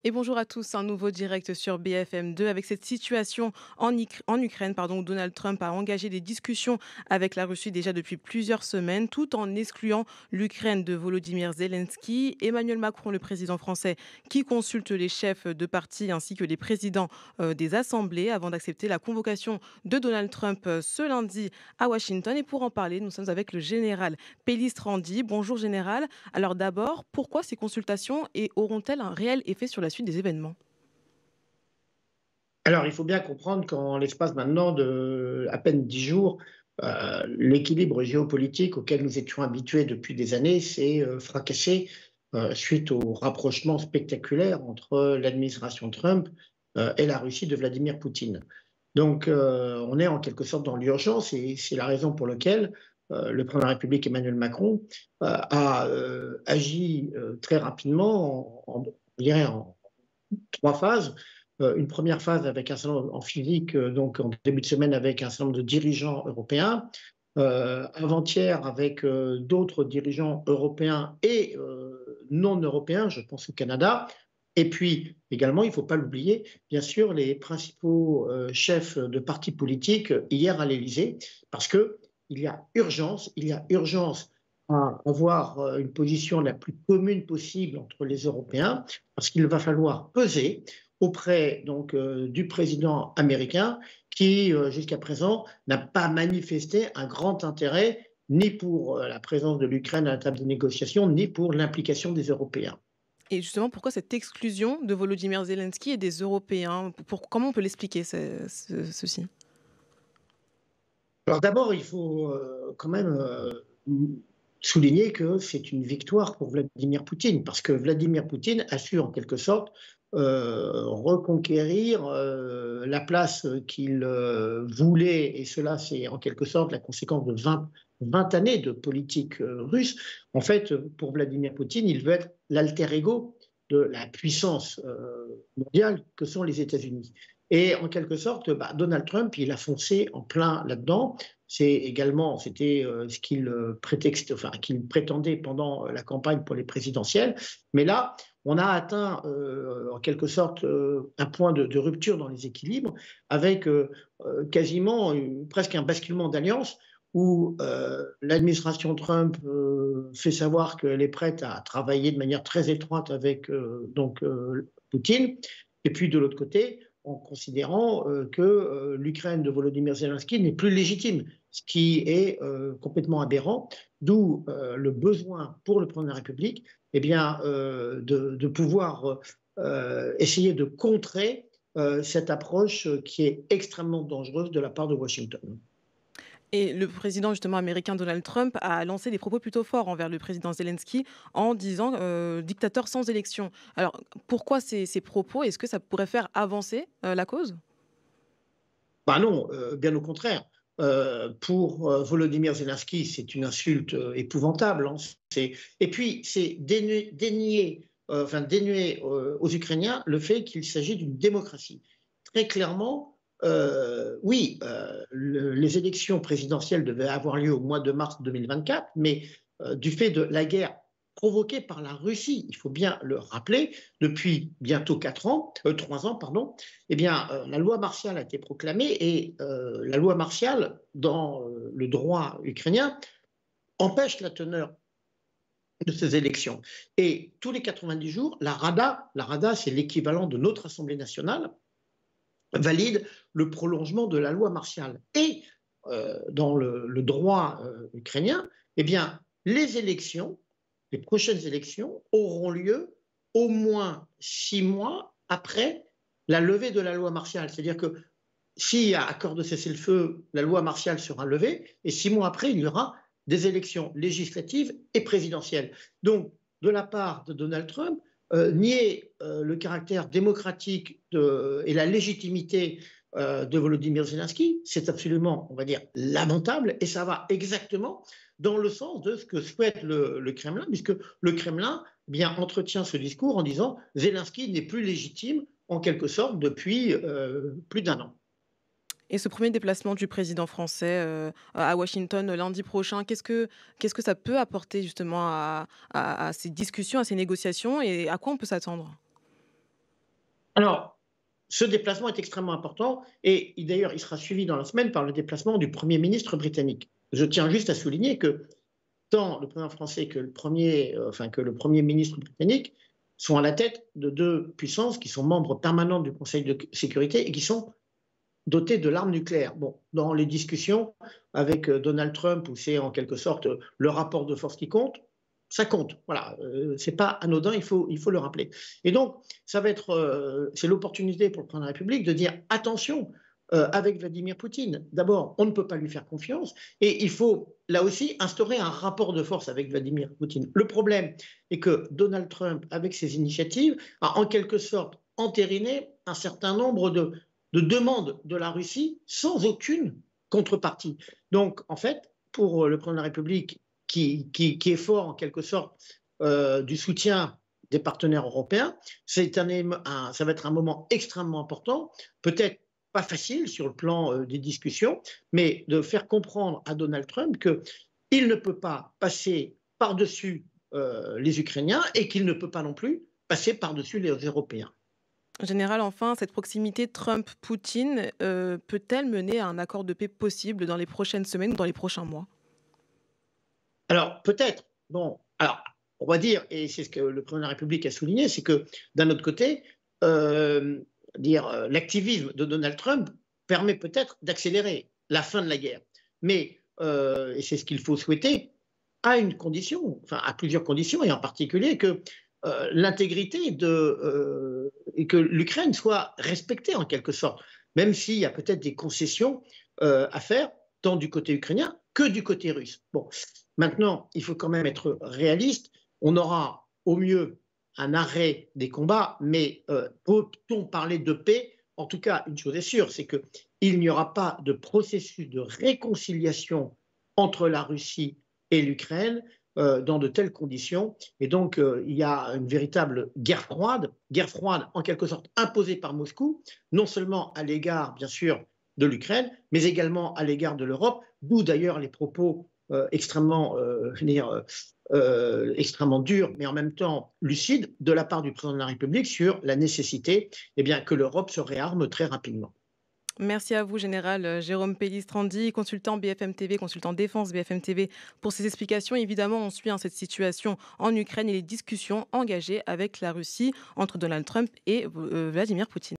Et bonjour à tous, un nouveau direct sur BFM2 avec cette situation en Ukraine, où Donald Trump a engagé des discussions avec la Russie déjà depuis plusieurs semaines, tout en excluant l'Ukraine de Volodymyr Zelensky. Emmanuel Macron, le président français, qui consulte les chefs de parti ainsi que les présidents des assemblées avant d'accepter la convocation de Donald Trump ce lundi à Washington. Et pour en parler, nous sommes avec le général Pellistrandi. Bonjour général. Alors d'abord, pourquoi ces consultations et auront-elles un réel effet sur la suite des événements? Alors, il faut bien comprendre qu'en l'espace maintenant de à peine 10 jours, l'équilibre géopolitique auquel nous étions habitués depuis des années s'est, fracassé, suite au rapprochement spectaculaire entre l'administration Trump, et la Russie de Vladimir Poutine. Donc, on est en quelque sorte dans l'urgence et c'est la raison pour laquelle, le président de la République Emmanuel Macron, a, agi, très rapidement je dirais en 3 phases. Une première phase avec un certain nombre en physique, donc en début de semaine avec un certain nombre de dirigeants européens. Avant-hier avec d'autres dirigeants européens et non européens, je pense au Canada. Et puis également, il ne faut pas l'oublier, bien sûr, les principaux chefs de partis politiques hier à l'Élysée, parce qu'il il y a urgence à avoir une position la plus commune possible entre les Européens, parce qu'il va falloir peser auprès donc du président américain qui, jusqu'à présent, n'a pas manifesté un grand intérêt ni pour la présence de l'Ukraine à la table des négociations, ni pour l'implication des Européens. Et justement, pourquoi cette exclusion de Volodymyr Zelensky et des Européens? Comment on peut l'expliquer, ceci? Alors d'abord, il faut quand même souligner que c'est une victoire pour Vladimir Poutine, parce que Vladimir Poutine a su en quelque sorte reconquérir la place qu'il voulait, et cela c'est en quelque sorte la conséquence de 20 années de politique russe. En fait, pour Vladimir Poutine, il veut être l'alter ego de la puissance mondiale que sont les États-Unis. Et en quelque sorte, Donald Trump, il a foncé en plein là-dedans. C'était ce qu'il qu'il prétendait pendant la campagne pour les présidentielles. Mais là, on a atteint en quelque sorte un point de rupture dans les équilibres, avec quasiment presque un basculement d'alliance où l'administration Trump fait savoir qu'elle est prête à travailler de manière très étroite avec Poutine, et puis de l'autre côté, en considérant que l'Ukraine de Volodymyr Zelensky n'est plus légitime, ce qui est complètement aberrant, d'où le besoin pour le président de la République de pouvoir essayer de contrer cette approche qui est extrêmement dangereuse de la part de Washington. Et le président justement américain Donald Trump a lancé des propos plutôt forts envers le président Zelensky en disant dictateur sans élection. Alors pourquoi ces propos? Est-ce que ça pourrait faire avancer la cause? Bah non, bien au contraire. Pour Volodymyr Zelensky, c'est une insulte épouvantable, hein. Et puis, c'est dénuer aux Ukrainiens le fait qu'il s'agit d'une démocratie. Très clairement, oui, les élections présidentielles devaient avoir lieu au mois de mars 2024, mais du fait de la guerre provoquée par la Russie, il faut bien le rappeler, depuis bientôt 3 ans, pardon, la loi martiale a été proclamée et la loi martiale, dans le droit ukrainien, empêche la teneur de ces élections. Et tous les 90 jours, la Rada c'est l'équivalent de notre Assemblée nationale, valide le prolongement de la loi martiale. Et dans le droit ukrainien, eh bien, les élections, les prochaines élections auront lieu au moins 6 mois après la levée de la loi martiale. C'est-à-dire que s'il y a accord de cessez-le-feu, la loi martiale sera levée et 6 mois après, il y aura des élections législatives et présidentielles. Donc, de la part de Donald Trump, nier le caractère démocratique et la légitimité de Volodymyr Zelensky, c'est absolument, on va dire, lamentable, et ça va exactement dans le sens de ce que souhaite le Kremlin, puisque le Kremlin entretient ce discours en disant Zelensky n'est plus légitime, en quelque sorte, depuis plus d'un an. Et ce premier déplacement du président français à Washington lundi prochain, qu'est-ce que ça peut apporter justement à ces discussions, à ces négociations et à quoi on peut s'attendre? Alors, ce déplacement est extrêmement important et d'ailleurs, il sera suivi dans la semaine par le déplacement du Premier ministre britannique. Je tiens juste à souligner que tant le président français que que le Premier ministre britannique sont à la tête de deux puissances qui sont membres permanents du Conseil de sécurité et qui sont dotées de l'arme nucléaire. Bon, dans les discussions avec Donald Trump, où c'est en quelque sorte le rapport de force qui compte, ça compte. Voilà, c'est pas anodin, il faut le rappeler. Et donc, c'est l'opportunité pour le président de la République de dire attention avec Vladimir Poutine. D'abord, on ne peut pas lui faire confiance et il faut là aussi instaurer un rapport de force avec Vladimir Poutine. Le problème est que Donald Trump, avec ses initiatives, a en quelque sorte entériné un certain nombre de demandes de la Russie sans aucune contrepartie. Donc, en fait, pour le président de la République, qui est fort en quelque sorte du soutien des partenaires européens, ça va être un moment extrêmement important, peut-être pas facile sur le plan des discussions, mais de faire comprendre à Donald Trump qu'il ne peut pas passer par-dessus les Ukrainiens et qu'il ne peut pas non plus passer par-dessus les Européens. Général, enfin, cette proximité Trump-Poutine peut-elle mener à un accord de paix possible dans les prochaines semaines ou dans les prochains mois? Alors, peut-être, bon, alors, on va dire, et c'est ce que le président de la République a souligné, c'est que d'un autre côté, euh, l'activisme de Donald Trump permet peut-être d'accélérer la fin de la guerre. Mais, et c'est ce qu'il faut souhaiter, à une condition, enfin à plusieurs conditions, et en particulier que l'intégrité et que l'Ukraine soit respectée en quelque sorte, même s'il y a peut-être des concessions à faire, tant du côté ukrainien que du côté russe. Bon, maintenant, il faut quand même être réaliste. On aura au mieux un arrêt des combats, mais peut-on parler de paix? En tout cas, une chose est sûre, c'est qu'il n'y aura pas de processus de réconciliation entre la Russie et l'Ukraine dans de telles conditions. Et donc, il y a une véritable guerre froide en quelque sorte imposée par Moscou, non seulement à l'égard, bien sûr, de l'Ukraine, mais également à l'égard de l'Europe, d'où d'ailleurs les propos extrêmement durs, mais en même temps lucides, de la part du président de la République sur la nécessité que l'Europe se réarme très rapidement. Merci à vous, Général Jérôme Pellistrandi, consultant BFM TV, consultant défense BFM TV, pour ces explications. Évidemment, on suit cette situation en Ukraine et les discussions engagées avec la Russie entre Donald Trump et Vladimir Poutine.